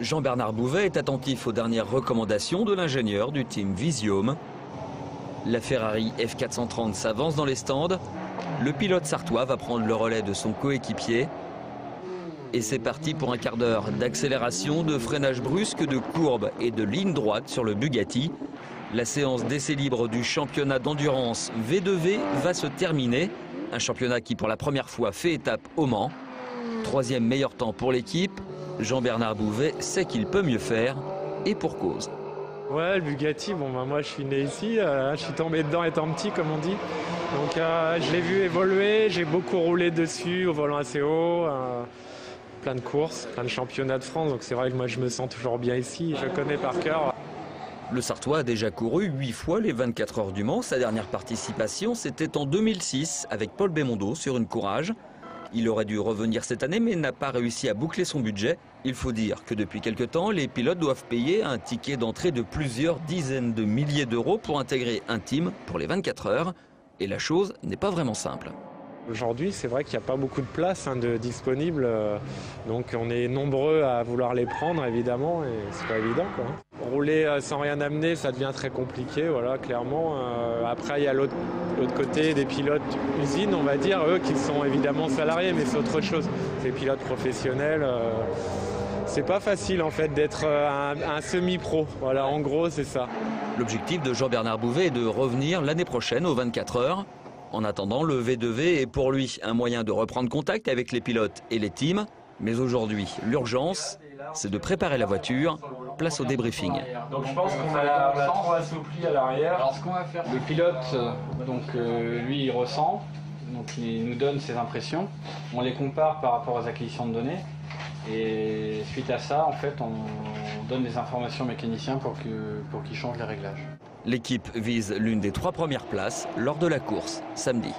Jean-Bernard Bouvet est attentif aux dernières recommandations de l'ingénieur du team Visium. La Ferrari F430 s'avance dans les stands. Le pilote sartois va prendre le relais de son coéquipier. Et c'est parti pour un quart d'heure d'accélération, de freinage brusque, de courbes et de ligne droite sur le Bugatti. La séance d'essai libre du championnat d'endurance V2V va se terminer. Un championnat qui pour la première fois fait étape au Mans. Troisième meilleur temps pour l'équipe. Jean-Bernard Bouvet sait qu'il peut mieux faire et pour cause. Ouais, le Bugatti, moi je suis né ici, je suis tombé dedans étant petit comme on dit. Donc je l'ai vu évoluer, j'ai beaucoup roulé dessus au volant assez haut. Plein de courses, plein de championnats de France, donc c'est vrai que moi je me sens toujours bien ici, je connais par cœur. Le Sartois a déjà couru 8 fois les 24 heures du Mans. Sa dernière participation, c'était en 2006 avec Paul Belmondo sur une Courage. Il aurait dû revenir cette année mais n'a pas réussi à boucler son budget. Il faut dire que depuis quelque temps, les pilotes doivent payer un ticket d'entrée de plusieurs dizaines de milliers d'euros pour intégrer un team pour les 24 heures. Et la chose n'est pas vraiment simple. Aujourd'hui, c'est vrai qu'il n'y a pas beaucoup de places de disponibles, donc on est nombreux à vouloir les prendre évidemment, et c'est pas évident, quoi. Rouler sans rien amener, ça devient très compliqué, voilà, clairement. Après, il y a l'autre côté des pilotes usines, on va dire, eux qui sont évidemment salariés, mais c'est autre chose. C'est des pilotes professionnels. C'est pas facile en fait d'être un semi-pro, voilà, en gros c'est ça. L'objectif de Jean-Bernard Bouvet est de revenir l'année prochaine aux 24 heures. En attendant, le V2V est pour lui un moyen de reprendre contact avec les pilotes et les teams. Mais aujourd'hui, l'urgence, c'est de préparer la voiture. Place au débriefing. Donc je pense qu'on a trop assoupli à l'arrière. Alors ce qu'on va faire, le pilote, lui il ressent, donc il nous donne ses impressions. On les compare par rapport aux acquisitions de données. Et suite à ça, en fait, on donne des informations aux mécaniciens pour qu'ils changent les réglages. L'équipe vise l'une des 3 premières places lors de la course, samedi.